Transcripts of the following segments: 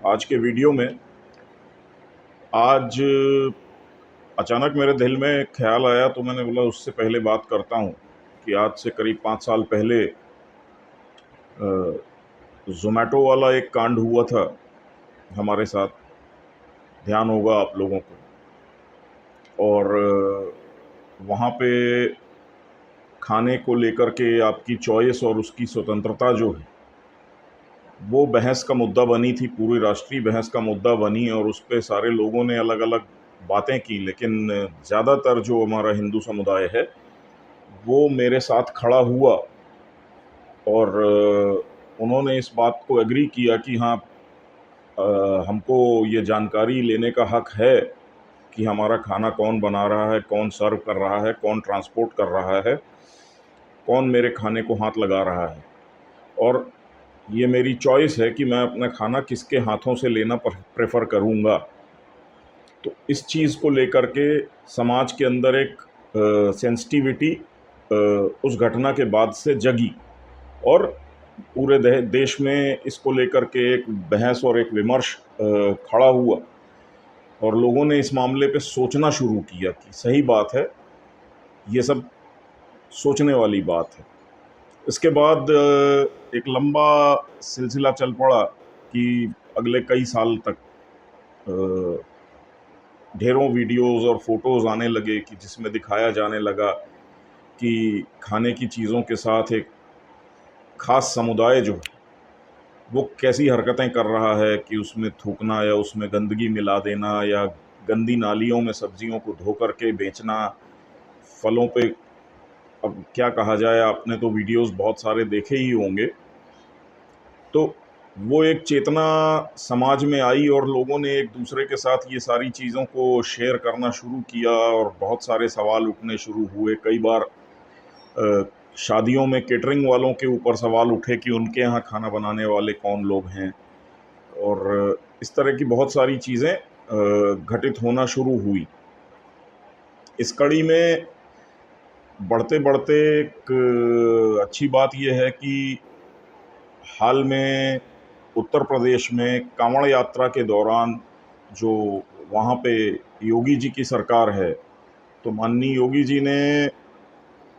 आज के वीडियो में आज अचानक मेरे दिल में एक ख्याल आया, तो मैंने बोला उससे पहले बात करता हूँ कि आज से करीब 5 साल पहले ज़ोमैटो वाला एक कांड हुआ था हमारे साथ। ध्यान होगा आप लोगों को। और वहाँ पे खाने को लेकर के आपकी चॉइस और उसकी स्वतंत्रता जो है, वो बहस का मुद्दा बनी थी, पूरी राष्ट्रीय बहस का मुद्दा बनी। और उस पे सारे लोगों ने अलग अलग बातें की, लेकिन ज़्यादातर जो हमारा हिंदू समुदाय है वो मेरे साथ खड़ा हुआ। और उन्होंने इस बात को एग्री किया कि हाँ, हमको ये जानकारी लेने का हक है कि हमारा खाना कौन बना रहा है, कौन सर्व कर रहा है, कौन ट्रांसपोर्ट कर रहा है, कौन मेरे खाने को हाथ लगा रहा है। और ये मेरी चॉइस है कि मैं अपना खाना किसके हाथों से लेना प्रेफर करूँगा। तो इस चीज़ को लेकर के समाज के अंदर एक सेंसिटिविटी उस घटना के बाद से जगी। और पूरे देश में इसको लेकर के एक बहस और एक विमर्श खड़ा हुआ। और लोगों ने इस मामले पे सोचना शुरू किया कि सही बात है, ये सब सोचने वाली बात है। इसके बाद एक लंबा सिलसिला चल पड़ा कि अगले कई साल तक ढेरों वीडियोज़ और फोटोज़ आने लगे कि जिसमें दिखाया जाने लगा कि खाने की चीज़ों के साथ एक ख़ास समुदाय जो है वो कैसी हरकतें कर रहा है, कि उसमें थूकना या उसमें गंदगी मिला देना या गंदी नालियों में सब्जियों को धो कर के बेचना, फलों पे। अब क्या कहा जाए, आपने तो वीडियोज़ बहुत सारे देखे ही होंगे। तो वो एक चेतना समाज में आई और लोगों ने एक दूसरे के साथ ये सारी चीज़ों को शेयर करना शुरू किया और बहुत सारे सवाल उठने शुरू हुए। कई बार शादियों में केटरिंग वालों के ऊपर सवाल उठे कि उनके यहाँ खाना बनाने वाले कौन लोग हैं। और इस तरह की बहुत सारी चीज़ें घटित होना शुरू हुई। इस कड़ी में बढ़ते बढ़ते एक अच्छी बात यह है कि हाल में उत्तर प्रदेश में कांवड़ यात्रा के दौरान जो वहाँ पे योगी जी की सरकार है, तो माननीय योगी जी ने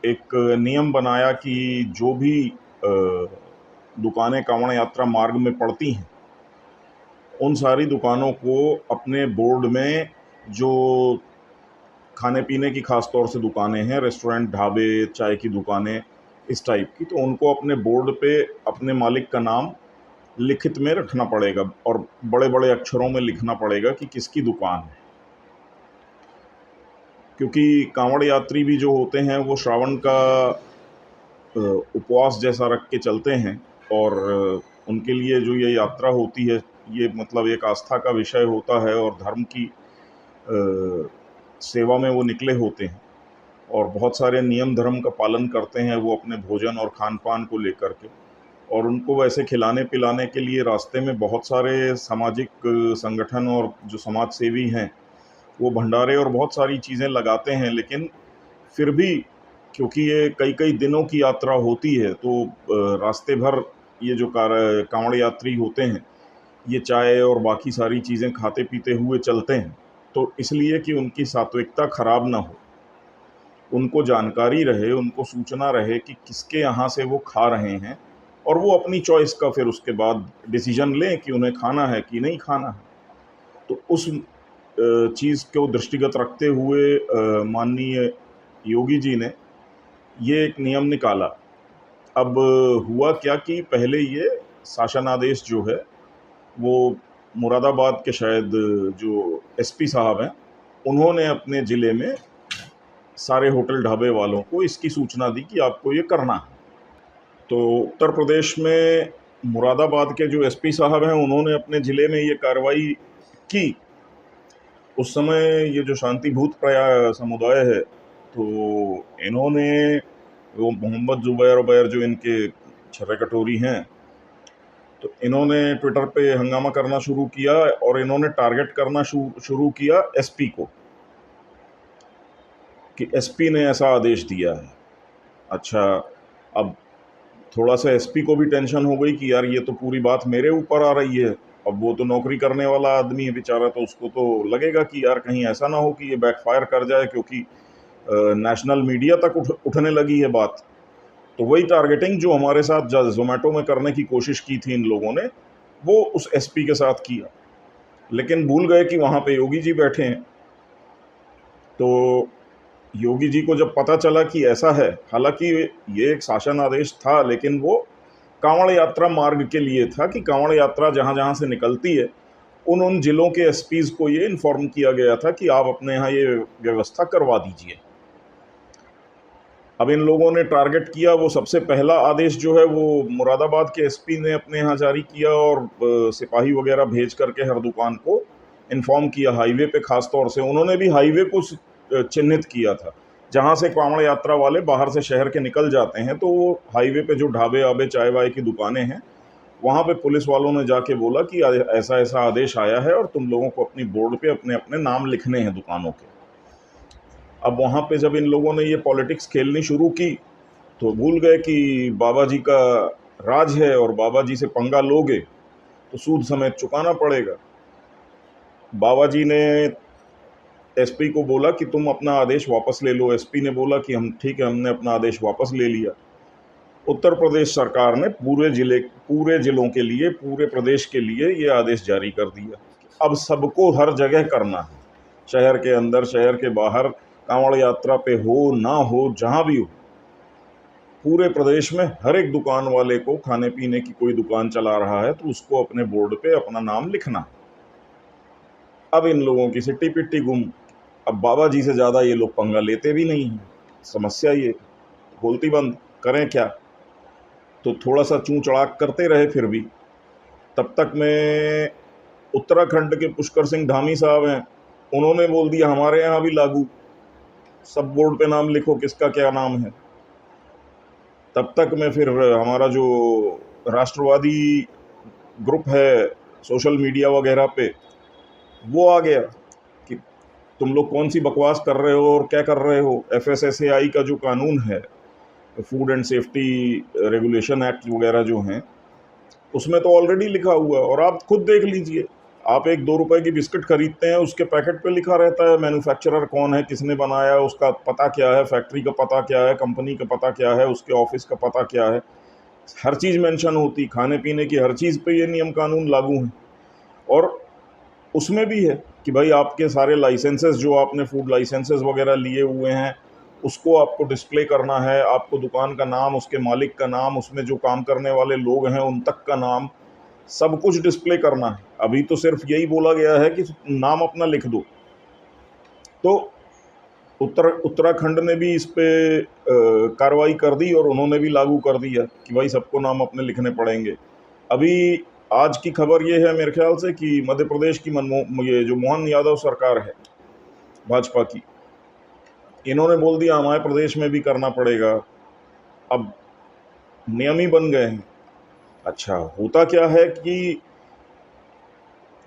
एक नियम बनाया कि जो भी दुकानें कांवड़ यात्रा मार्ग में पड़ती हैं, उन सारी दुकानों को अपने बोर्ड में, जो खाने पीने की खास तौर से दुकानें हैं, रेस्टोरेंट, ढाबे, चाय की दुकानें, इस टाइप की, तो उनको अपने बोर्ड पे अपने मालिक का नाम लिखित में रखना पड़ेगा और बड़े बड़े अक्षरों में लिखना पड़ेगा कि किसकी दुकान है। क्योंकि कांवड़ यात्री भी जो होते हैं वो श्रावण का उपवास जैसा रख के चलते हैं। और उनके लिए जो ये यात्रा होती है, ये मतलब एक आस्था का विषय होता है और धर्म की सेवा में वो निकले होते हैं। और बहुत सारे नियम धर्म का पालन करते हैं वो अपने भोजन और खान पान को लेकर के। और उनको वैसे खिलाने पिलाने के लिए रास्ते में बहुत सारे सामाजिक संगठन और जो समाज सेवी हैं वो भंडारे और बहुत सारी चीज़ें लगाते हैं। लेकिन फिर भी, क्योंकि ये कई कई दिनों की यात्रा होती है, तो रास्ते भर ये जो कांवड़ यात्री होते हैं, ये चाय और बाकी सारी चीज़ें खाते पीते हुए चलते हैं। तो इसलिए कि उनकी सात्विकता खराब ना हो, उनको जानकारी रहे, उनको सूचना रहे कि किसके यहाँ से वो खा रहे हैं, और वो अपनी चॉइस का फिर उसके बाद डिसीजन लें कि उन्हें खाना है कि नहीं खाना है। तो उस चीज़ को दृष्टिगत रखते हुए माननीय योगी जी ने ये एक नियम निकाला। अब हुआ क्या कि पहले ये शासन आदेश जो है वो मुरादाबाद के शायद जो एसपी साहब हैं, उन्होंने अपने ज़िले में सारे होटल ढाबे वालों को इसकी सूचना दी कि आपको ये करना है। तो उत्तर प्रदेश में मुरादाबाद के जो एसपी साहब हैं, उन्होंने अपने ज़िले में ये कार्रवाई की। उस समय ये जो शांतिभूत समुदाय है, तो इन्होंने, वो मोहम्मद जुबैर उबैर जो इनके छर्रे कटोरी हैं, तो इन्होंने ट्विटर पे हंगामा करना शुरू किया और इन्होंने टारगेट करना शुरू किया एसपी को, कि एसपी ने ऐसा आदेश दिया है। अच्छा, अब थोड़ा सा एसपी को भी टेंशन हो गई कि यार ये तो पूरी बात मेरे ऊपर आ रही है। अब वो तो नौकरी करने वाला आदमी है बेचारा, तो उसको तो लगेगा कि यार कहीं ऐसा ना हो कि ये बैकफायर कर जाए, क्योंकि नेशनल मीडिया तक उठने लगी है बात। तो वही टारगेटिंग जो हमारे साथ जोमेटो में करने की कोशिश की थी इन लोगों ने, वो उस एसपी के साथ किया। लेकिन भूल गए कि वहाँ पे योगी जी बैठे हैं। तो योगी जी को जब पता चला कि ऐसा है, हालांकि ये एक शासन आदेश था, लेकिन वो कांवड़ यात्रा मार्ग के लिए था कि कांवड़ यात्रा जहाँ जहाँ से निकलती है उन जिलों के एसपीज को ये इन्फॉर्म किया गया था कि आप अपने यहाँ ये व्यवस्था करवा दीजिए। अब इन लोगों ने टारगेट किया, वो सबसे पहला आदेश जो है वो मुरादाबाद के एसपी ने अपने यहाँ जारी किया, और सिपाही वगैरह भेज करके हर दुकान को इन्फॉर्म किया। हाईवे पे खास तौर से उन्होंने भी हाईवे को चिन्हित किया था, जहाँ से कांवड़ यात्रा वाले बाहर से शहर के निकल जाते हैं, तो वो हाईवे पे जो ढाबे आबे चाय वाय की दुकानें हैं, वहाँ पे पुलिस वालों ने जाके बोला कि ऐसा ऐसा आदेश आया है और तुम लोगों को अपनी बोर्ड पे अपने अपने नाम लिखने हैं दुकानों के। अब वहाँ पे जब इन लोगों ने ये पॉलिटिक्स खेलनी शुरू की, तो भूल गए कि बाबा जी का राज है, और बाबा जी से पंगा लोगे तो सूद समेत चुकाना पड़ेगा। बाबा जी ने एसपी को बोला कि तुम अपना आदेश वापस ले लो। एसपी ने बोला कि हम ठीक है, हमने अपना आदेश वापस ले लिया। उत्तर प्रदेश सरकार ने पूरे जिलों के लिए, पूरे प्रदेश के लिए ये आदेश जारी कर दिया। अब सबको हर जगह करना है, शहर के अंदर, शहर के बाहर, कांवड़ यात्रा पे हो ना हो, जहाँ भी हो, पूरे प्रदेश में हर एक दुकान वाले को, खाने पीने की कोई दुकान चला रहा है तो उसको अपने बोर्ड पे अपना नाम लिखना। अब इन लोगों की सिट्टी पिट्टी गुम। अब बाबा जी से ज़्यादा ये लोग पंगा लेते भी नहीं हैं। समस्या ये, बोलती बंद, करें क्या। तो थोड़ा सा चूँ चढ़ाक करते रहे। फिर भी तब तक में उत्तराखंड के पुष्कर सिंह धामी साहब हैं, उन्होंने बोल दिया हमारे यहाँ भी लागू, सब बोर्ड पे नाम लिखो किसका क्या नाम है। तब तक में फिर हमारा जो राष्ट्रवादी ग्रुप है सोशल मीडिया वगैरह पे, वो आ गया कि तुम लोग कौन सी बकवास कर रहे हो और क्या कर रहे हो। एफएसएसएआई का जो कानून है, food and safety regulation act वगैरह जो हैं, उसमें तो ऑलरेडी लिखा हुआ है। और आप खुद देख लीजिए, आप एक 2 रुपए की बिस्किट खरीदते हैं, उसके पैकेट पे लिखा रहता है मैन्युफैक्चरर कौन है, किसने बनाया है, उसका पता क्या है, फैक्ट्री का पता क्या है, कंपनी का पता क्या है, उसके ऑफिस का पता क्या है, हर चीज़ मेंशन होती। खाने पीने की हर चीज़ पे ये नियम कानून लागू हैं। और उसमें भी है कि भाई आपके सारे लाइसेंसेस जो आपने फूड लाइसेंसेस वगैरह लिए हुए हैं, उसको आपको डिस्प्ले करना है। आपको दुकान का नाम, उसके मालिक का नाम, उसमें जो काम करने वाले लोग हैं उन तक का नाम, सब कुछ डिस्प्ले करना है। अभी तो सिर्फ यही बोला गया है कि नाम अपना लिख दो। तो उत्तराखंड ने भी इस पे कार्रवाई कर दी और उन्होंने भी लागू कर दिया कि भाई सबको नाम अपने लिखने पड़ेंगे। अभी आज की खबर ये है मेरे ख्याल से कि मध्य प्रदेश की ये जो मोहन यादव सरकार है भाजपा की, इन्होंने बोल दिया हमारे प्रदेश में भी करना पड़ेगा। अब नियम ही बन गए हैं। अच्छा, होता क्या है कि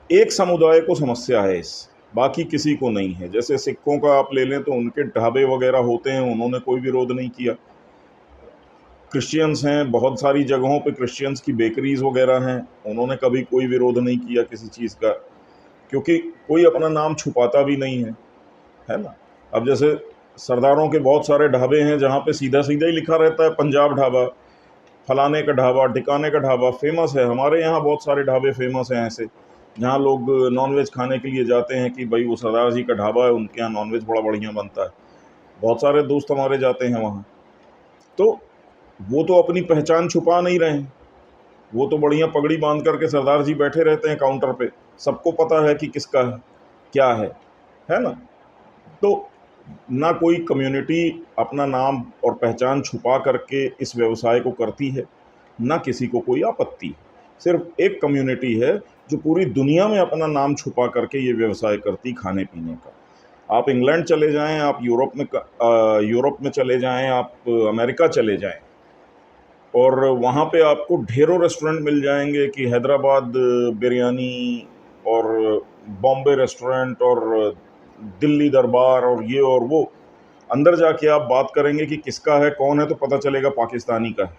एक समुदाय को समस्या है इस, बाकी किसी को नहीं है। जैसे सिखों का आप ले लें तो उनके ढाबे वगैरह होते हैं, उन्होंने कोई विरोध नहीं किया। क्रिश्चियंस हैं, बहुत सारी जगहों पे क्रिश्चियंस की बेकरीज वगैरह हैं, उन्होंने कभी कोई विरोध नहीं किया किसी चीज़ का, क्योंकि कोई अपना नाम छुपाता भी नहीं है ना। अब जैसे सरदारों के बहुत सारे ढाबे हैं जहाँ पे सीधा सीधा ही लिखा रहता है पंजाब ढाबा, फलाने का ढाबा, ठिकाने का ढाबा, फेमस है। हमारे यहाँ बहुत सारे ढाबे फेमस हैं ऐसे, जहाँ लोग नॉनवेज खाने के लिए जाते हैं कि भाई वो सरदार जी का ढाबा है, उनके यहाँ नॉनवेज बड़ा बढ़िया बनता है। बहुत सारे दोस्त हमारे जाते हैं वहाँ। तो वो तो अपनी पहचान छुपा नहीं रहे हैं, वो तो बढ़िया पगड़ी बांध करके सरदार जी बैठे रहते हैं काउंटर पे, सबको पता है कि किसका है क्या है ना। तो ना कोई कम्युनिटी अपना नाम और पहचान छुपा करके इस व्यवसाय को करती है, ना किसी को कोई आपत्ति। सिर्फ एक कम्युनिटी है जो पूरी दुनिया में अपना नाम छुपा करके ये व्यवसाय करती खाने पीने का। आप इंग्लैंड चले जाएं, आप यूरोप में चले जाएं, आप अमेरिका चले जाएं, और वहाँ पे आपको ढेरों रेस्टोरेंट मिल जाएंगे कि हैदराबाद बिरयानी और बॉम्बे रेस्टोरेंट और दिल्ली दरबार और ये और वो। अंदर जाके आप बात करेंगे कि किसका है, कौन है, तो पता चलेगा पाकिस्तानी का है।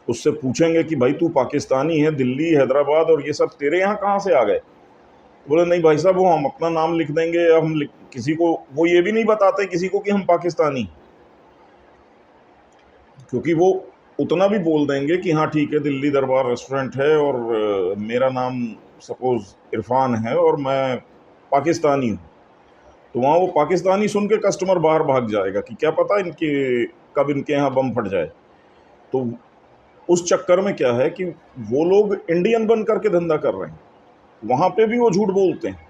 उससे पूछेंगे कि भाई तू पाकिस्तानी है, दिल्ली, हैदराबाद और ये सब तेरे यहाँ कहाँ से आ गए? बोले नहीं भाई साहब, वो हम अपना नाम लिख देंगे, किसी को वो ये भी नहीं बताते किसी को कि हम पाकिस्तानी, क्योंकि वो उतना भी बोल देंगे कि हाँ ठीक है, दिल्ली दरबार रेस्टोरेंट है और मेरा नाम सपोज इरफान है और मैं पाकिस्तानी हूँ। तो वहाँ वो पाकिस्तानी सुन के कस्टमर बाहर भाग जाएगा कि क्या पता इनके कब इनके यहाँ बम फट जाए। तो उस चक्कर में क्या है कि वो लोग इंडियन बन करके धंधा कर रहे हैं, वहाँ पे भी वो झूठ बोलते हैं।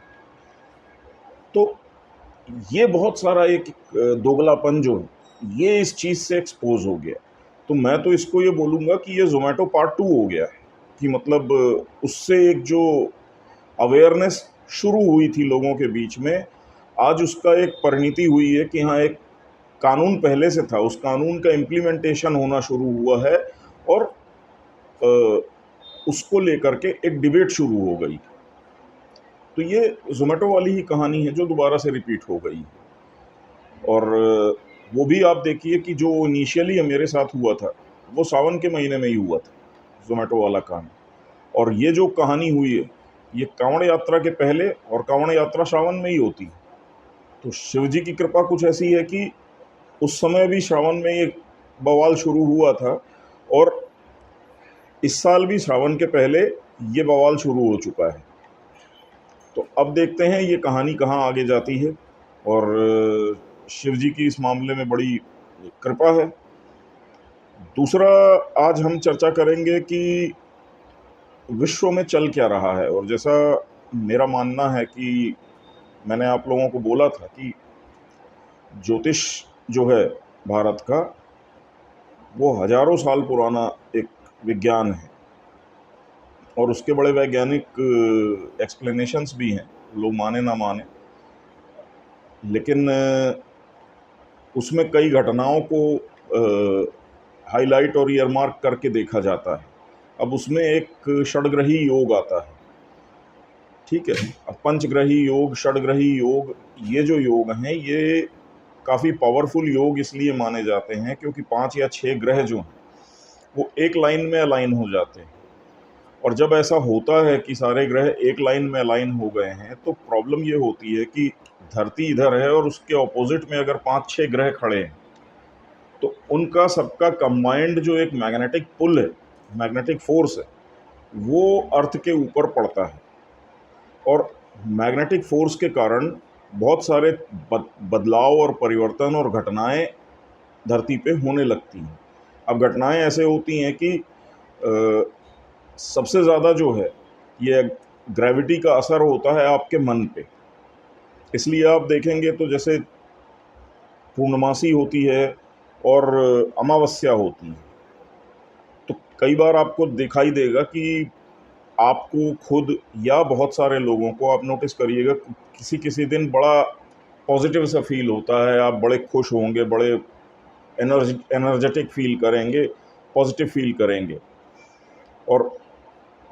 तो ये बहुत सारा एक दोगलापन जो है, ये इस चीज़ से एक्सपोज हो गया। तो मैं तो इसको ये बोलूँगा कि ये ज़ोमैटो पार्ट 2 हो गया है, कि मतलब उससे एक जो अवेयरनेस शुरू हुई थी लोगों के बीच में, आज उसका एक परिणति हुई है कि हाँ, एक कानून पहले से था, उस कानून का इम्प्लीमेंटेशन होना शुरू हुआ है और अ, उसको लेकर के एक डिबेट शुरू हो गई। तो ये ज़ोमैटो वाली ही कहानी है जो दोबारा से रिपीट हो गई। और वो भी आप देखिए कि जो इनिशियली मेरे साथ हुआ था, वो सावन के महीने में ही हुआ था, ज़ोमैटो वाला काम। और ये जो कहानी हुई है, ये कांवड़ यात्रा के पहले, और कांवड़ यात्रा श्रावण में ही होती है। तो शिव जी की कृपा कुछ ऐसी है कि उस समय भी श्रावण में ये बवाल शुरू हुआ था, और इस साल भी श्रावण के पहले ये बवाल शुरू हो चुका है। तो अब देखते हैं ये कहानी कहाँ आगे जाती है, और शिव जी की इस मामले में बड़ी कृपा है। दूसरा, आज हम चर्चा करेंगे कि विश्व में चल क्या रहा है। और जैसा मेरा मानना है कि मैंने आप लोगों को बोला था कि ज्योतिष जो है भारत का, वो हजारों साल पुराना एक विज्ञान है, और उसके बड़े वैज्ञानिक एक्सप्लेनेशंस भी हैं, लोग माने ना माने। लेकिन उसमें कई घटनाओं को हाईलाइट और ईयरमार्क करके देखा जाता है। अब उसमें एक षडग्रही योग आता है, ठीक है। अब पंचग्रही योग, षडग्रही योग, ये जो योग हैं, ये काफ़ी पावरफुल योग इसलिए माने जाते हैं क्योंकि 5 या 6 ग्रह जो हैं वो एक लाइन में अलाइन हो जाते हैं। और जब ऐसा होता है कि सारे ग्रह एक लाइन में अलाइन हो गए हैं, तो प्रॉब्लम ये होती है कि धरती इधर है और उसके ऑपोजिट में अगर 5-6 ग्रह खड़े हैं, तो उनका सबका कंबाइंड जो एक मैग्नेटिक पुल है, मैग्नेटिक फोर्स है, वो अर्थ के ऊपर पड़ता है। और मैग्नेटिक फोर्स के कारण बहुत सारे बदलाव और परिवर्तन और घटनाएं धरती पे होने लगती हैं। अब घटनाएं ऐसे होती हैं कि सबसे ज़्यादा जो है, ये ग्रेविटी का असर होता है आपके मन पे। इसलिए आप देखेंगे तो जैसे पूर्णमासी होती है और अमावस्या होती है, तो कई बार आपको दिखाई देगा कि आपको खुद या बहुत सारे लोगों को, आप नोटिस करिएगा, किसी किसी दिन बड़ा पॉजिटिव सा फील होता है, आप बड़े खुश होंगे, बड़े एनर्जेटिक फील करेंगे, पॉजिटिव फील करेंगे। और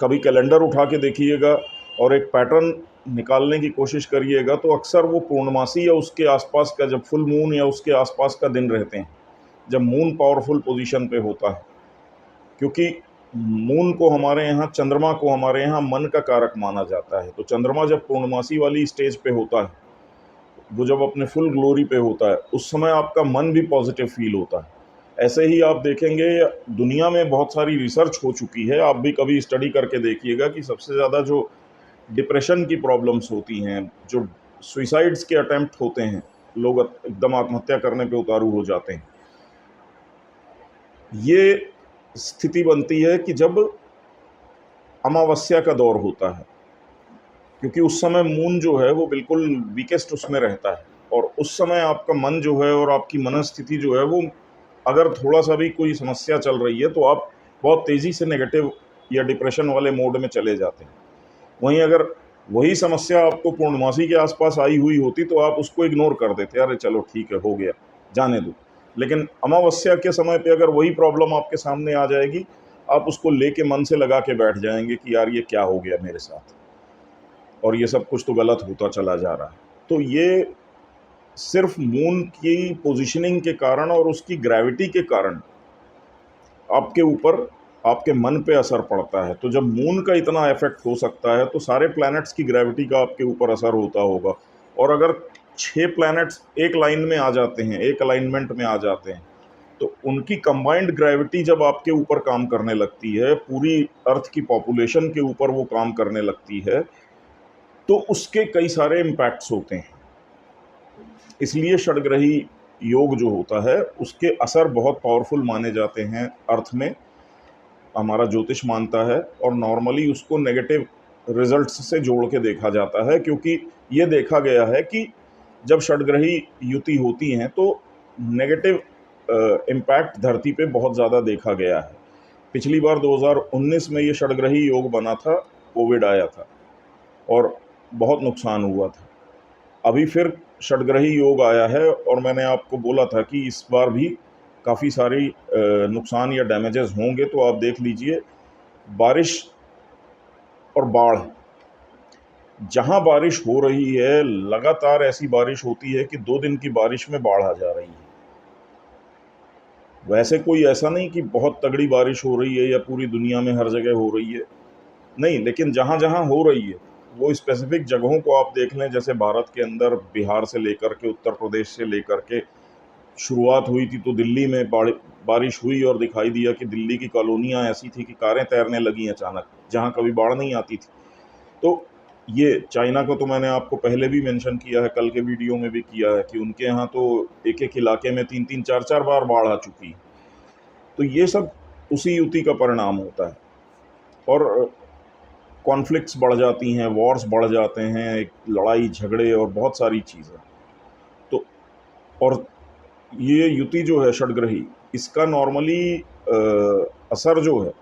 कभी कैलेंडर उठा के देखिएगा और एक पैटर्न निकालने की कोशिश करिएगा, तो अक्सर वो पूर्णमासी या उसके आसपास का, जब फुल मून या उसके आसपास का दिन रहते हैं, जब मून पावरफुल पोजीशन पे होता है। क्योंकि मून को हमारे यहाँ, चंद्रमा को हमारे यहाँ मन का कारक माना जाता है। तो चंद्रमा जब पूर्णमासी वाली स्टेज पे होता है, वो जब अपने फुल ग्लोरी पे होता है, उस समय आपका मन भी पॉजिटिव फील होता है। ऐसे ही आप देखेंगे दुनिया में बहुत सारी रिसर्च हो चुकी है, आप भी कभी स्टडी करके देखिएगा कि सबसे ज़्यादा जो डिप्रेशन की प्रॉब्लम्स होती हैं, जो सुइसाइड्स के अटेम्प्ट होते हैं, लोग एकदम आत्महत्या करने पे उतारू हो जाते हैं, ये स्थिति बनती है कि जब अमावस्या का दौर होता है। क्योंकि उस समय मून जो है वो बिल्कुल वीकेस्ट उसमें रहता है, और उस समय आपका मन जो है और आपकी मनस्थिति जो है वो, अगर थोड़ा सा भी कोई समस्या चल रही है तो आप बहुत तेज़ी से नेगेटिव या डिप्रेशन वाले मोड में चले जाते हैं। वहीं अगर वही समस्या आपको पूर्णमासी के आसपास आई हुई होती तो आप उसको इग्नोर कर देते, अरे चलो ठीक है, हो गया, जाने दो। लेकिन अमावस्या के समय पे अगर वही प्रॉब्लम आपके सामने आ जाएगी, आप उसको लेके मन से लगा के बैठ जाएंगे कि यार ये क्या हो गया मेरे साथ, और ये सब कुछ तो गलत होता चला जा रहा है। तो ये सिर्फ मून की पोजीशनिंग के कारण और उसकी ग्रेविटी के कारण आपके ऊपर आपके मन पे असर पड़ता है। तो जब मून का इतना इफेक्ट हो सकता है तो सारे प्लैनेट्स की ग्रेविटी का आपके ऊपर असर होता होगा। और अगर 6 प्लैनेट्स एक लाइन में आ जाते हैं, एक अलाइनमेंट में आ जाते हैं, तो उनकी कंबाइंड ग्रेविटी जब आपके ऊपर काम करने लगती है, पूरी अर्थ की पॉपुलेशन के ऊपर वो काम करने लगती है, तो उसके कई सारे इम्पैक्ट्स होते हैं। इसलिए षडग्रही योग जो होता है उसके असर बहुत पावरफुल माने जाते हैं अर्थ में, हमारा ज्योतिष मानता है। और नॉर्मली उसको नेगेटिव रिजल्ट्स से जोड़ के देखा जाता है, क्योंकि ये देखा गया है कि जब षडग्रही युति होती हैं तो नेगेटिव इम्पैक्ट धरती पे बहुत ज़्यादा देखा गया है। पिछली बार 2019 में ये षडग्रही योग बना था, कोविड आया था और बहुत नुकसान हुआ था। अभी फिर षडग्रही योग आया है और मैंने आपको बोला था कि इस बार भी काफ़ी सारी नुकसान या डैमेजेस होंगे। तो आप देख लीजिए, बारिश और बाढ़, जहां बारिश हो रही है लगातार ऐसी बारिश होती है कि 2 दिन की बारिश में बाढ़ आ जा रही है। वैसे कोई ऐसा नहीं कि बहुत तगड़ी बारिश हो रही है या पूरी दुनिया में हर जगह हो रही है, नहीं, लेकिन जहां जहां हो रही है वो स्पेसिफिक जगहों को आप देख लें। जैसे भारत के अंदर बिहार से लेकर के उत्तर प्रदेश से लेकर के शुरुआत हुई थी तो दिल्ली में बारिश हुई और दिखाई दिया कि दिल्ली की कॉलोनियां ऐसी थी कि कारें तैरने लगी अचानक, जहां कभी बाढ़ नहीं आती थी। तो ये चाइना को तो मैंने आपको पहले भी मेंशन किया है, कल के वीडियो में भी किया है कि उनके यहाँ तो एक एक इलाके में 3-3 4-4 बार बाढ़ आ चुकी है। तो ये सब उसी युति का परिणाम होता है। और कॉन्फ्लिक्ट्स बढ़ जाती हैं, वॉर्स बढ़ जाते हैं, एक लड़ाई झगड़े और बहुत सारी चीज़ें। तो और ये युति जो है षडग्रही, इसका नॉर्मली असर जो है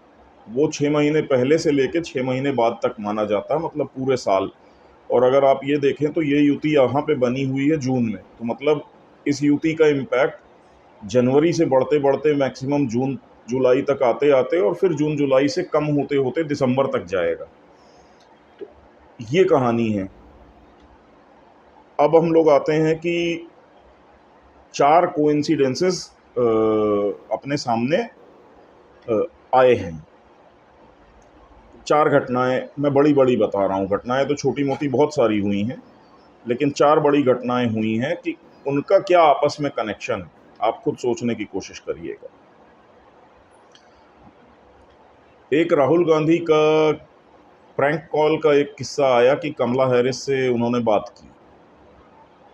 वो 6 महीने पहले से लेके 6 महीने बाद तक माना जाता है, मतलब पूरे साल। और अगर आप ये देखें तो ये युति यहाँ पे बनी हुई है जून में, तो मतलब इस युति का इम्पैक्ट जनवरी से बढ़ते बढ़ते मैक्सिमम जून जुलाई तक आते आते और फिर जून जुलाई से कम होते होते दिसंबर तक जाएगा। तो ये कहानी है। अब हम लोग आते हैं कि 4 कोइंसिडेंसेस अपने सामने आए हैं। 4 घटनाएं मैं बड़ी बड़ी बता रहा हूँ, घटनाएं तो छोटी मोटी बहुत सारी हुई हैं, लेकिन 4 बड़ी घटनाएं हुई हैं कि उनका क्या आपस में कनेक्शन है, आप खुद सोचने की कोशिश करिएगा। एक राहुल गांधी का प्रैंक कॉल का एक किस्सा आया कि कमला हैरिस से उन्होंने बात की।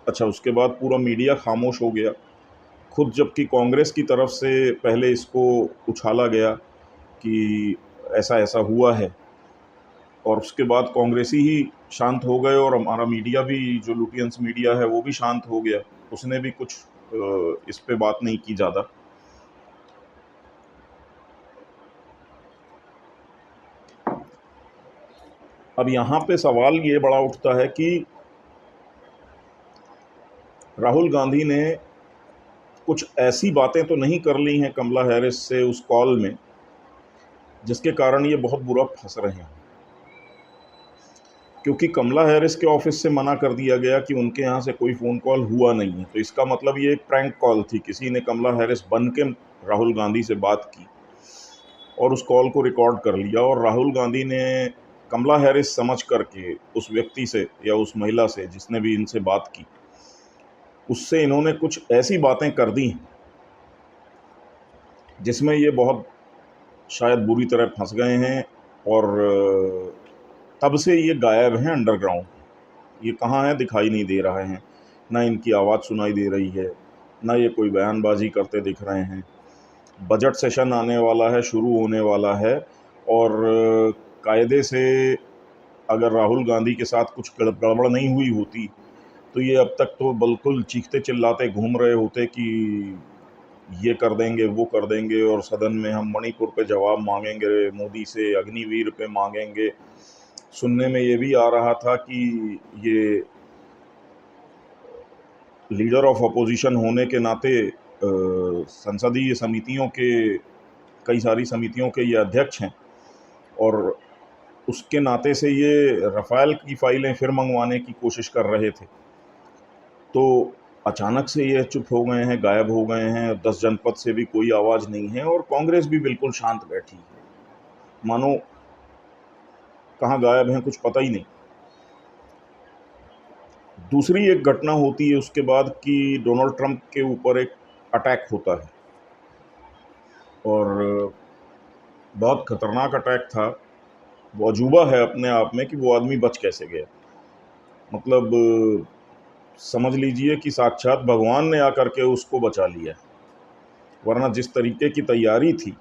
अच्छा, उसके बाद पूरा मीडिया खामोश हो गया, खुद जबकि कांग्रेस की तरफ से पहले इसको उछाला गया कि ऐसा ऐसा हुआ है, और उसके बाद कांग्रेसी ही शांत हो गए और हमारा मीडिया भी, जो लुटियंस मीडिया है, वो भी शांत हो गया। उसने भी कुछ इस पे बात नहीं की ज़्यादा। अब यहाँ पे सवाल ये बड़ा उठता है कि राहुल गांधी ने कुछ ऐसी बातें तो नहीं कर ली हैं कमला हैरिस से उस कॉल में जिसके कारण ये बहुत बुरा फंस रहे हैं, क्योंकि कमला हैरिस के ऑफिस से मना कर दिया गया कि उनके यहाँ से कोई फ़ोन कॉल हुआ नहीं है। तो इसका मतलब ये एक प्रैंक कॉल थी, किसी ने कमला हैरिस बन के राहुल गांधी से बात की और उस कॉल को रिकॉर्ड कर लिया, और राहुल गांधी ने कमला हैरिस समझ करके उस व्यक्ति से या उस महिला से जिसने भी इनसे बात की, उससे इन्होंने कुछ ऐसी बातें कर दी जिसमें ये बहुत शायद बुरी तरह फंस गए हैं। और तब से ये गायब हैं अंडरग्राउंड, ये कहाँ हैं दिखाई नहीं दे रहे हैं, ना इनकी आवाज़ सुनाई दे रही है, ना ये कोई बयानबाजी करते दिख रहे हैं। बजट सेशन आने वाला है, शुरू होने वाला है, और कायदे से अगर राहुल गांधी के साथ कुछ गड़बड़ नहीं हुई होती तो ये अब तक तो बिल्कुल चीखते चिल्लाते घूम रहे होते कि ये कर देंगे, वो कर देंगे, और सदन में हम मणिपुर पे जवाब मांगेंगे मोदी से, अग्निवीर पे मांगेंगे। सुनने में ये भी आ रहा था कि ये लीडर ऑफ अपोजिशन होने के नाते संसदीय समितियों के, कई सारी समितियों के ये अध्यक्ष हैं, और उसके नाते से ये रफ़ाल की फाइलें फिर मंगवाने की कोशिश कर रहे थे। तो अचानक से ये चुप हो गए हैं, गायब हो गए हैं, 10 जनपद से भी कोई आवाज़ नहीं है, और कांग्रेस भी बिल्कुल शांत बैठी है। मानो कहाँ गायब हैं कुछ पता ही नहीं। दूसरी एक घटना होती है उसके बाद कि डोनाल्ड ट्रंप के ऊपर एक अटैक होता है, और बहुत खतरनाक अटैक था। वो अजूबा है अपने आप में कि वो आदमी बच कैसे गया। मतलब समझ लीजिए कि साक्षात भगवान ने आकर के उसको बचा लिया, वरना जिस तरीके की तैयारी थी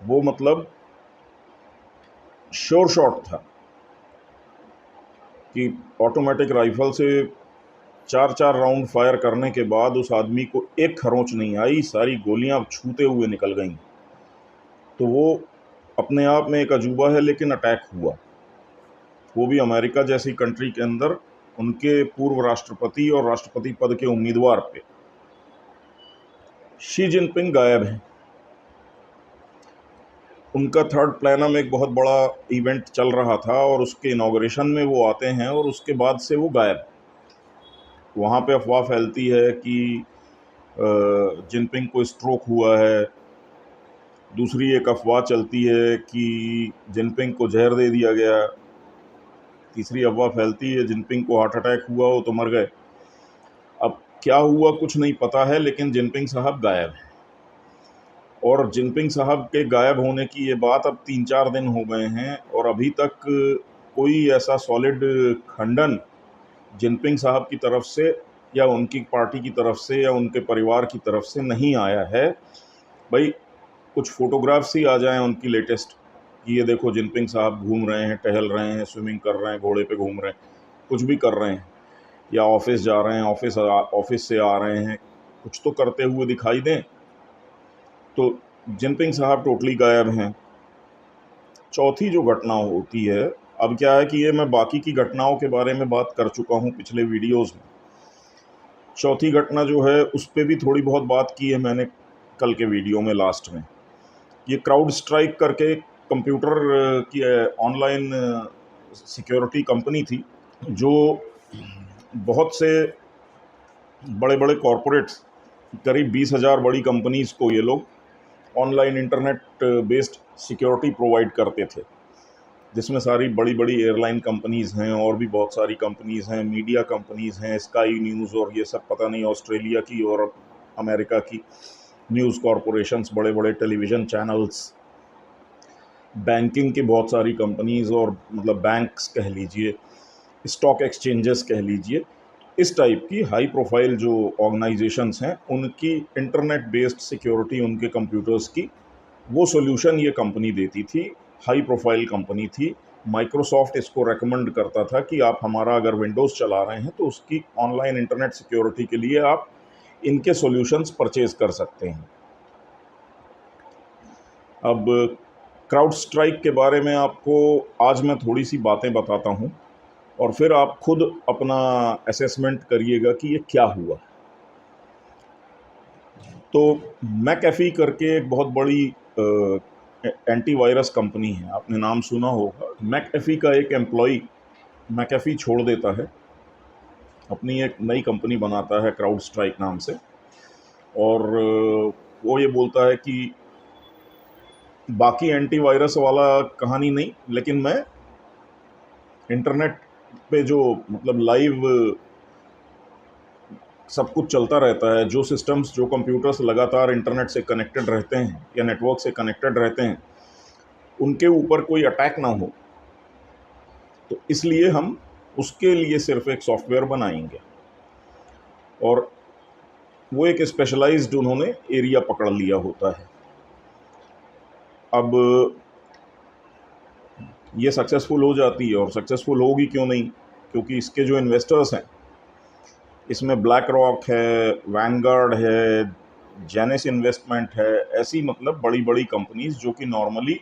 वो मतलब श्योर शॉट था कि ऑटोमेटिक राइफल से 4-4 राउंड फायर करने के बाद उस आदमी को एक खरोंच नहीं आई, सारी गोलियां छूते हुए निकल गईं। तो वो अपने आप में एक अजूबा है, लेकिन अटैक हुआ, वो भी अमेरिका जैसी कंट्री के अंदर, उनके पूर्व राष्ट्रपति और राष्ट्रपति पद के उम्मीदवार पे। शी जिनपिंग गायब हैं। उनका थर्ड प्लेनम एक बहुत बड़ा इवेंट चल रहा था और उसके इनॉग्रेशन में वो आते हैं और उसके बाद से वो गायब। वहाँ पे अफवाह फैलती है कि जिनपिंग को स्ट्रोक हुआ है। दूसरी एक अफवाह चलती है कि जिनपिंग को जहर दे दिया गया। तीसरी अफवाह फैलती है जिनपिंग को हार्ट अटैक हुआ, वो तो मर गए। अब क्या हुआ कुछ नहीं पता है, लेकिन जिनपिंग साहब गायब हैं। और जिनपिंग साहब के गायब होने की ये बात अब 3-4 दिन हो गए हैं और अभी तक कोई ऐसा सॉलिड खंडन जिनपिंग साहब की तरफ से या उनकी पार्टी की तरफ से या उनके परिवार की तरफ से नहीं आया है। भाई कुछ फोटोग्राफ्स ही आ जाएं उनकी लेटेस्ट कि ये देखो जिनपिंग साहब घूम रहे हैं, टहल रहे हैं, स्विमिंग कर रहे हैं, घोड़े पे घूम रहे हैं, कुछ भी कर रहे हैं, या ऑफिस जा रहे हैं, ऑफिस से आ रहे हैं, कुछ तो करते हुए दिखाई दें। तो जिनपिंग साहब टोटली गायब हैं। चौथी जो घटना होती है, अब क्या है कि ये मैं बाकी की घटनाओं के बारे में बात कर चुका हूँ पिछले वीडियोस में। चौथी घटना जो है उस पर भी थोड़ी बहुत बात की है मैंने कल के वीडियो में लास्ट में। ये क्राउड स्ट्राइक करके कंप्यूटर की ऑनलाइन सिक्योरिटी कंपनी थी, जो बहुत से बड़े बड़े कॉरपोरेट्स, करीब 20,000 बड़ी कंपनीज को ये लोग online internet based security provide करते थे, जिसमें सारी बड़ी बड़ी एयरलाइन कंपनीज हैं और भी बहुत सारी कंपनीज हैं, मीडिया कंपनीज हैं, स्काई न्यूज़ और ये सब पता नहीं ऑस्ट्रेलिया की और अमेरिका की न्यूज़ कॉरपोरेशंस, बड़े बड़े टेलीविज़न चैनल्स, बैंकिंग की बहुत सारी कंपनीज और मतलब बैंक्स कह लीजिए, स्टॉक एक्सचेंजेस कह लीजिए, इस टाइप की हाई प्रोफाइल जो ऑर्गेनाइजेशंस हैं उनकी इंटरनेट बेस्ड सिक्योरिटी उनके कंप्यूटर्स की, वो सॉल्यूशन ये कंपनी देती थी। हाई प्रोफाइल कंपनी थी। माइक्रोसॉफ्ट इसको रेकमेंड करता था कि आप हमारा अगर विंडोज़ चला रहे हैं तो उसकी ऑनलाइन इंटरनेट सिक्योरिटी के लिए आप इनके सॉल्यूशंस परचेज कर सकते हैं। अब क्राउड स्ट्राइक के बारे में आपको आज मैं थोड़ी सी बातें बताता हूँ और फिर आप खुद अपना असेसमेंट करिएगा कि ये क्या हुआ। तो मैकएफी करके एक बहुत बड़ी एंटीवायरस कंपनी है, आपने नाम सुना होगा। मैकएफी का एक एम्प्लॉई मैकएफी छोड़ देता है, अपनी एक नई कंपनी बनाता है क्राउड स्ट्राइक नाम से, और वो ये बोलता है कि बाकी एंटीवायरस वाला कहानी नहीं, लेकिन मैं इंटरनेट पे जो मतलब लाइव सब कुछ चलता रहता है, जो सिस्टम्स, जो कंप्यूटर्स लगातार इंटरनेट से कनेक्टेड रहते हैं या नेटवर्क से कनेक्टेड रहते हैं, उनके ऊपर कोई अटैक ना हो, तो इसलिए हम उसके लिए सिर्फ एक सॉफ्टवेयर बनाएंगे। और वो एक स्पेशलाइज्ड उन्होंने एरिया पकड़ लिया होता है। अब ये सक्सेसफुल हो जाती है, और सक्सेसफुल होगी क्यों नहीं, क्योंकि इसके जो इन्वेस्टर्स हैं, इसमें ब्लैक रॉक है, वैनगार्ड है, जेनेस इन्वेस्टमेंट है, ऐसी मतलब बड़ी बड़ी कंपनीज जो कि नॉर्मली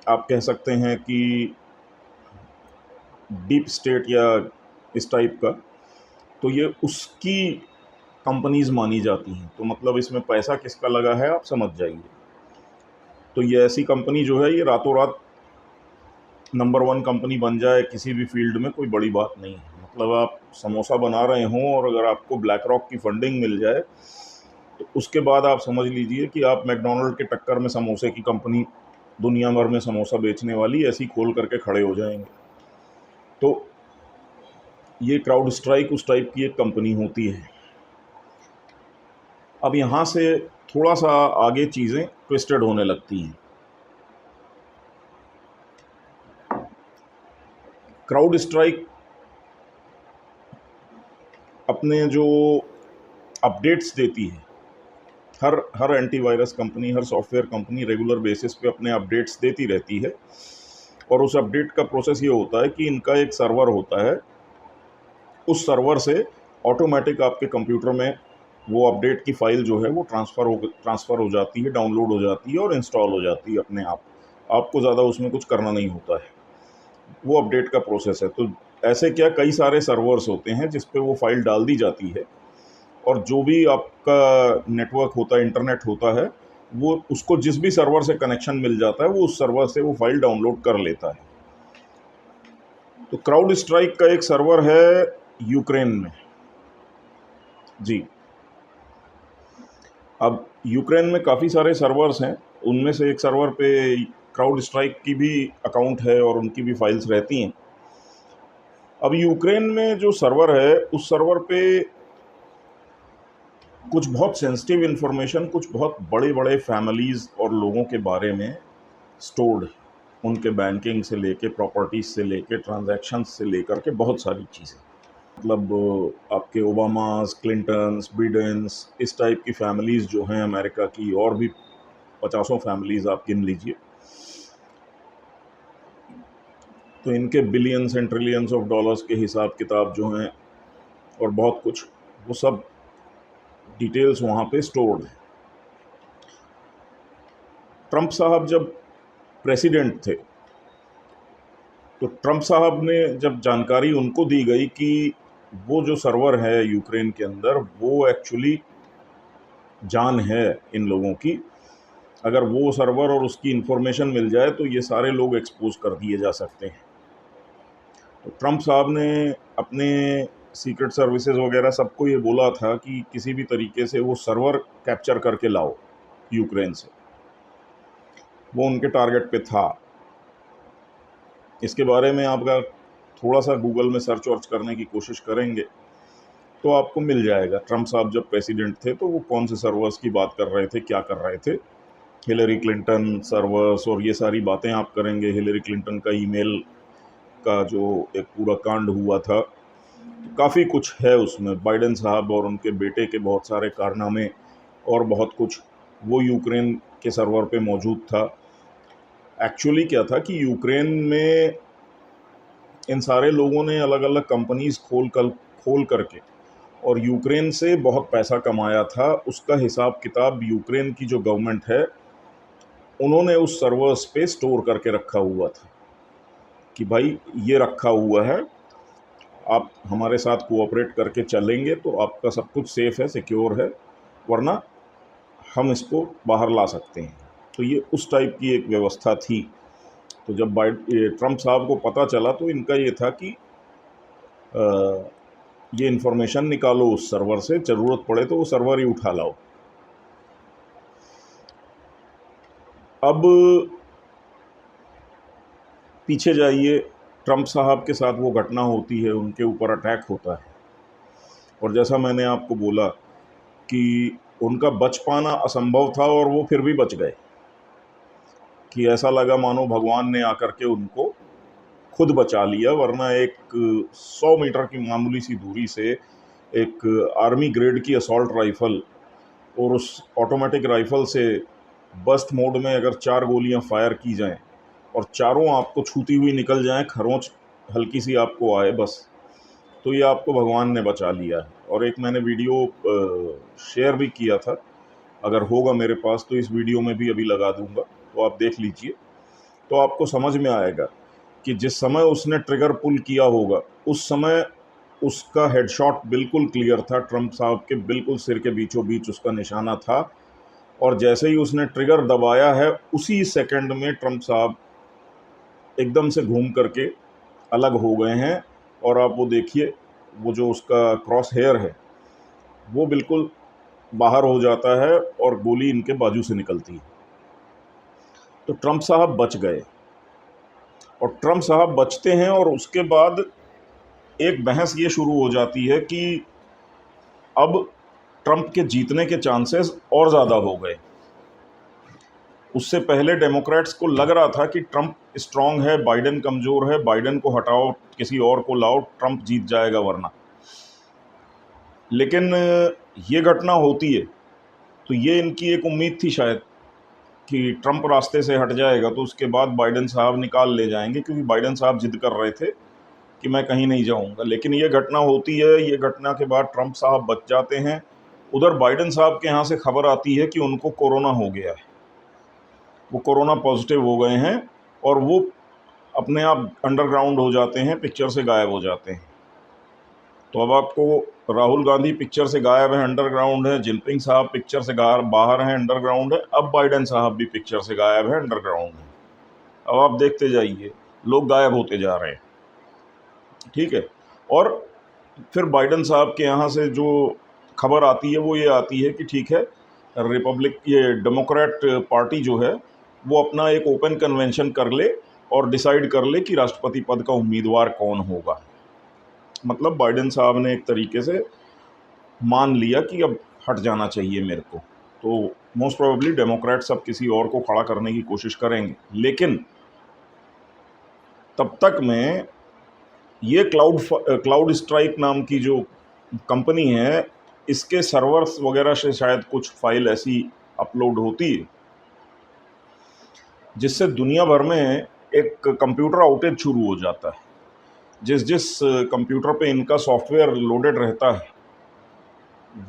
आप कह सकते हैं कि डीप स्टेट या इस टाइप का, तो ये उसकी कंपनीज मानी जाती हैं। तो मतलब इसमें पैसा किसका लगा है आप समझ जाइए। तो ये ऐसी कंपनी जो है, ये रातों रात नंबर 1 कंपनी बन जाए किसी भी फील्ड में, कोई बड़ी बात नहीं है। मतलब आप समोसा बना रहे हों और अगर आपको ब्लैक रॉक की फंडिंग मिल जाए तो उसके बाद आप समझ लीजिए कि आप मैकडॉनल्ड के टक्कर में समोसे की कंपनी, दुनिया भर में समोसा बेचने वाली, ऐसी खोल करके खड़े हो जाएंगे। तो ये क्राउड स्ट्राइक उस टाइप की एक कंपनी होती है। अब यहाँ से थोड़ा सा आगे चीज़ें ट्विस्टेड होने लगती हैं। क्राउड स्ट्राइक अपने जो अपडेट्स देती है, हर एंटीवायरस कंपनी, हर सॉफ्टवेयर कंपनी रेगुलर बेसिस पे अपने अपडेट्स देती रहती है। और उस अपडेट का प्रोसेस ये होता है कि इनका एक सर्वर होता है, उस सर्वर से ऑटोमेटिक आपके कंप्यूटर में वो अपडेट की फ़ाइल जो है वो ट्रांसफ़र हो जाती है, डाउनलोड हो जाती है और इंस्टॉल हो जाती है अपने आप। आपको ज़्यादा उसमें कुछ करना नहीं होता है, वो अपडेट का प्रोसेस है। तो ऐसे क्या कई सारे सर्वर्स होते हैं जिस पे वो फ़ाइल डाल दी जाती है, और जो भी आपका नेटवर्क होता है, इंटरनेट होता है, वो उसको जिस भी सर्वर से कनेक्शन मिल जाता है वो उस सर्वर से वो फ़ाइल डाउनलोड कर लेता है। तो क्राउड स्ट्राइक का एक सर्वर है यूक्रेन में। जी। अब यूक्रेन में काफ़ी सारे सर्वर्स हैं, उनमें से एक सर्वर पे क्राउड स्ट्राइक की भी अकाउंट है और उनकी भी फाइल्स रहती हैं। अब यूक्रेन में जो सर्वर है, उस सर्वर पे कुछ बहुत सेंसिटिव इन्फॉर्मेशन, कुछ बहुत बड़े-बड़े फैमिलीज़ और लोगों के बारे में स्टोर्ड है। उनके बैंकिंग से लेके, प्रॉपर्टीज़ से लेके, ट्रांज़ैक्शंस से लेकर के बहुत सारी चीज़ें। मतलब आपके ओबामास, क्लिंटन्स, बिडेन्स, इस टाइप की फैमिलीज़ जो हैं अमेरिका की, और भी पचासों फैमिलीज़ आप गिन लीजिए, तो इनके billions and trillions of dollars के हिसाब किताब जो हैं और बहुत कुछ, वो सब डिटेल्स वहाँ पे स्टोर्ड हैं। ट्रंप साहब जब प्रेसिडेंट थे, तो ट्रंप साहब ने जब जानकारी उनको दी गई कि वो जो सर्वर है यूक्रेन के अंदर, वो एक्चुअली जान है इन लोगों की, अगर वो सर्वर और उसकी इंफॉर्मेशन मिल जाए तो ये सारे लोग एक्सपोज कर दिए जा सकते हैं। तो ट्रंप साहब ने अपने सीक्रेट सर्विसेज वगैरह सबको ये बोला था कि किसी भी तरीके से वो सर्वर कैप्चर करके लाओ यूक्रेन से, वो उनके टारगेट पे था। इसके बारे में आप अगर थोड़ा सा गूगल में सर्च वर्च करने की कोशिश करेंगे तो आपको मिल जाएगा, ट्रंप साहब जब प्रेसिडेंट थे तो वो कौन से सर्वर्स की बात कर रहे थे, क्या कर रहे थे। हिलरी क्लिंटन सर्वर्स और ये सारी बातें आप करेंगे, हिलरी क्लिंटन का ईमेल का जो एक पूरा कांड हुआ था, तो काफ़ी कुछ है उसमें। बाइडेन साहब और उनके बेटे के बहुत सारे कारनामे और बहुत कुछ, वो यूक्रेन के सर्वर पे मौजूद था। एक्चुअली क्या था कि यूक्रेन में इन सारे लोगों ने अलग अलग कंपनीज खोल करके और यूक्रेन से बहुत पैसा कमाया था। उसका हिसाब किताब यूक्रेन की जो गवर्नमेंट है, उन्होंने उस सर्वर्स पे स्टोर करके रखा हुआ था कि भाई ये रखा हुआ है, आप हमारे साथ कोऑपरेट करके चलेंगे तो आपका सब कुछ सेफ़ है, सिक्योर है, वरना हम इसको बाहर ला सकते हैं। तो ये उस टाइप की एक व्यवस्था थी। तो जब ट्रंप साहब को पता चला तो इनका ये था कि ये इन्फॉर्मेशन निकालो उस सर्वर से, ज़रूरत पड़े तो वो सर्वर ही उठा लाओ। अब पीछे जाइए, ट्रंप साहब के साथ वो घटना होती है, उनके ऊपर अटैक होता है, और जैसा मैंने आपको बोला कि उनका बच पाना असंभव था और वो फिर भी बच गए, कि ऐसा लगा मानो भगवान ने आकर के उनको खुद बचा लिया, वरना एक 100 मीटर की मामूली सी दूरी से एक आर्मी ग्रेड की असॉल्ट राइफ़ल और उस ऑटोमेटिक राइफ़ल से बस्ट मोड में अगर 4 गोलियां फायर की जाएं और चारों आपको छूती हुई निकल जाएं, खरोंच हल्की सी आपको आए बस, तो ये आपको भगवान ने बचा लिया है। और एक मैंने वीडियो शेयर भी किया था, अगर होगा मेरे पास तो इस वीडियो में भी अभी लगा दूंगा, तो आप देख लीजिए, तो आपको समझ में आएगा कि जिस समय उसने ट्रिगर पुल किया होगा, उस समय उसका हेडशॉट बिल्कुल क्लियर था, ट्रंप साहब के बिल्कुल सिर के बीचों बीच उसका निशाना था। और जैसे ही उसने ट्रिगर दबाया है, उसी सेकंड में ट्रंप साहब एकदम से घूम करके अलग हो गए हैं। और आप वो देखिए, वो जो उसका क्रॉस हेयर है वो बिल्कुल बाहर हो जाता है और गोली इनके बाजू से निकलती है। तो ट्रंप साहब बच गए, और ट्रंप साहब बचते हैं और उसके बाद एक बहस ये शुरू हो जाती है कि अब ट्रंप के जीतने के चांसेस और ज़्यादा हो गए। उससे पहले डेमोक्रेट्स को लग रहा था कि ट्रंप स्ट्रांग है, बाइडेन कमज़ोर है, बाइडेन को हटाओ, किसी और को लाओ, ट्रंप जीत जाएगा वरना। लेकिन ये घटना होती है तो ये इनकी एक उम्मीद थी शायद कि ट्रंप रास्ते से हट जाएगा तो उसके बाद बाइडेन साहब निकाल ले जाएंगे, क्योंकि बाइडेन साहब जिद कर रहे थे कि मैं कहीं नहीं जाऊंगा। लेकिन ये घटना होती है, ये घटना के बाद ट्रंप साहब बच जाते हैं। उधर बाइडेन साहब के यहाँ से खबर आती है कि उनको कोरोना हो गया है, वो कोरोना पॉजिटिव हो गए हैं, और वो अपने आप अंडरग्राउंड हो जाते हैं, पिक्चर से गायब हो जाते हैं। तो अब आपको राहुल गांधी पिक्चर से गायब है, अंडरग्राउंड है, जिनपिंग साहब पिक्चर से बाहर हैं, अंडरग्राउंड है, अब बाइडेन साहब भी पिक्चर से गायब है, अंडरग्राउंड है। अब आप देखते जाइए, लोग गायब होते जा रहे हैं, ठीक है। और फिर बाइडेन साहब के यहाँ से जो खबर आती है वो ये आती है कि ठीक है, ये डेमोक्रेट पार्टी जो है वो अपना एक ओपन कन्वेंशन कर ले और डिसाइड कर ले कि राष्ट्रपति पद का उम्मीदवार कौन होगा। मतलब बाइडेन साहब ने एक तरीके से मान लिया कि अब हट जाना चाहिए मेरे को। तो मोस्ट प्रोबेबली डेमोक्रेट्स अब किसी और को खड़ा करने की कोशिश करेंगे। लेकिन तब तक में ये क्लाउड स्ट्राइक नाम की जो कंपनी है, इसके सर्वर्स वगैरह से शायद कुछ फाइल ऐसी अपलोड होती है जिससे दुनिया भर में एक कंप्यूटर आउटेज शुरू हो जाता है। जिस जिस कंप्यूटर पे इनका सॉफ्टवेयर लोडेड रहता है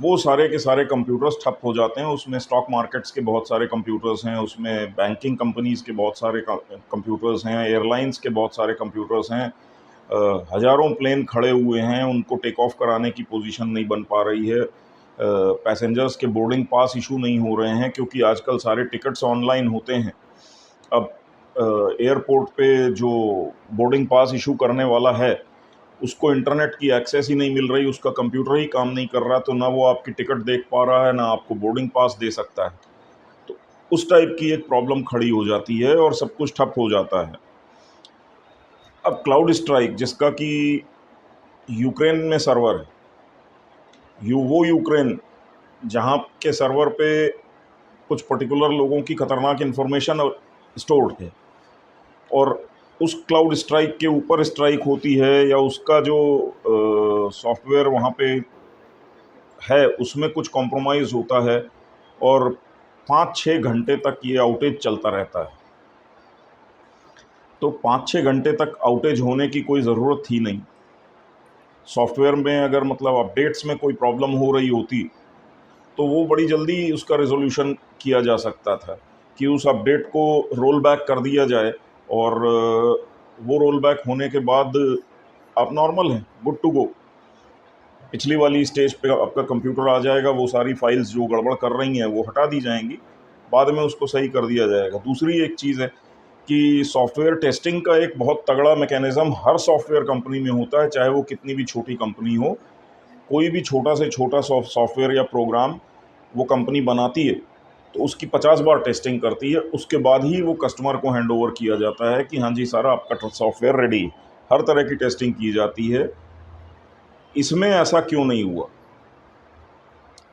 वो सारे के सारे कंप्यूटर्स ठप हो जाते हैं। उसमें स्टॉक मार्केट्स के बहुत सारे कंप्यूटर्स हैं, उसमें बैंकिंग कंपनीज़ के बहुत सारे कंप्यूटर्स हैं, एयरलाइंस के बहुत सारे कंप्यूटर्स हैं। हज़ारों प्लेन खड़े हुए हैं, उनको टेक ऑफ कराने की पोजीशन नहीं बन पा रही है। पैसेंजर्स के बोर्डिंग पास इशू नहीं हो रहे हैं, क्योंकि आजकल सारे टिकट्स ऑनलाइन होते हैं। अब एयरपोर्ट पे जो बोर्डिंग पास इशू करने वाला है उसको इंटरनेट की एक्सेस ही नहीं मिल रही, उसका कंप्यूटर ही काम नहीं कर रहा, तो ना वो आपकी टिकट देख पा रहा है, ना आपको बोर्डिंग पास दे सकता है। तो उस टाइप की एक प्रॉब्लम खड़ी हो जाती है और सब कुछ ठप हो जाता है। अब क्लाउड स्ट्राइक, जिसका कि यूक्रेन में सर्वर है, वो यूक्रेन जहाँ के सर्वर पे कुछ पर्टिकुलर लोगों की खतरनाक इन्फॉर्मेशन स्टोर्ड है, और उस क्लाउड स्ट्राइक के ऊपर स्ट्राइक होती है या उसका जो सॉफ्टवेयर वहाँ पे है उसमें कुछ कॉम्प्रोमाइज़ होता है, और 5-6 घंटे तक ये आउटेज चलता रहता है। तो 5-6 घंटे तक आउटेज होने की कोई ज़रूरत थी नहीं। सॉफ्टवेयर में अगर मतलब अपडेट्स में कोई प्रॉब्लम हो रही होती तो वो बड़ी जल्दी उसका रिजोल्यूशन किया जा सकता था कि उस अपडेट को रोल बैक कर दिया जाए, और वो रोल बैक होने के बाद आप नॉर्मल हैं, गुड टू गो। पिछली वाली स्टेज पे आपका कंप्यूटर आ जाएगा, वो सारी फाइल्स जो गड़बड़ कर रही हैं वो हटा दी जाएंगी, बाद में उसको सही कर दिया जाएगा। दूसरी एक चीज़ है कि सॉफ्टवेयर टेस्टिंग का एक बहुत तगड़ा मैकेनिज़्म हर सॉफ्टवेयर कंपनी में होता है, चाहे वो कितनी भी छोटी कंपनी हो। कोई भी छोटा से छोटा सॉफ्टवेयर या प्रोग्राम वो कंपनी बनाती है तो उसकी 50 बार टेस्टिंग करती है, उसके बाद ही वो कस्टमर को हैंड ओवर किया जाता है कि हाँ जी सारा आपका सॉफ्टवेयर रेडी है। हर तरह की टेस्टिंग की जाती है। इसमें ऐसा क्यों नहीं हुआ?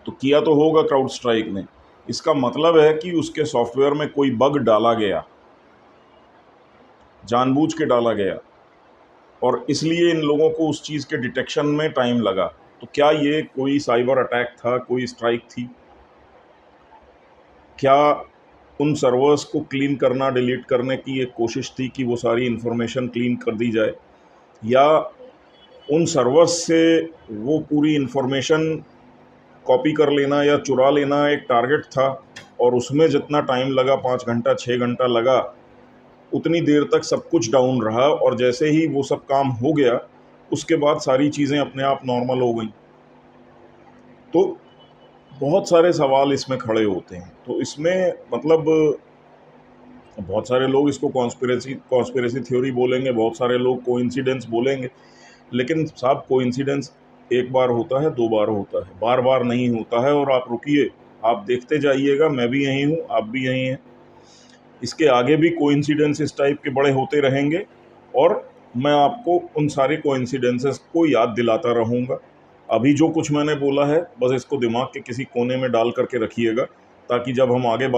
तो किया तो होगा क्राउड स्ट्राइक ने, इसका मतलब है कि उसके सॉफ्टवेयर में कोई बग डाला गया, जानबूझ के डाला गया, और इसलिए इन लोगों को उस चीज़ के डिटेक्शन में टाइम लगा। तो क्या ये कोई साइबर अटैक था, कोई स्ट्राइक थी? क्या उन सर्वर्स को क्लीन करना, डिलीट करने की एक कोशिश थी कि वो सारी इन्फॉर्मेशन क्लीन कर दी जाए, या उन सर्वर्स से वो पूरी इन्फॉर्मेशन कॉपी कर लेना या चुरा लेना एक टारगेट था, और उसमें जितना टाइम लगा, 5 घंटा 6 घंटा लगा, उतनी देर तक सब कुछ डाउन रहा, और जैसे ही वो सब काम हो गया उसके बाद सारी चीज़ें अपने आप नॉर्मल हो गई। तो बहुत सारे सवाल इसमें खड़े होते हैं। तो इसमें मतलब बहुत सारे लोग इसको कॉन्स्पिरेसी थ्योरी बोलेंगे, बहुत सारे लोग कोइंसिडेंस बोलेंगे। लेकिन साहब कोइंसिडेंस एक बार होता है, 2 बार होता है, बार-बार नहीं होता है। और आप रुकिए, आप देखते जाइएगा, मैं भी यहीं हूँ, आप भी यहीं हैं। इसके आगे भी कोइंसिडेंस इस टाइप के बड़े होते रहेंगे और मैं आपको उन सारे कोइंसिडेंसेस को याद दिलाता रहूँगा। अभी जो कुछ मैंने बोला है, बस इसको दिमाग के किसी कोने में डाल कर के रखिएगा, ताकि जब हम आगे बात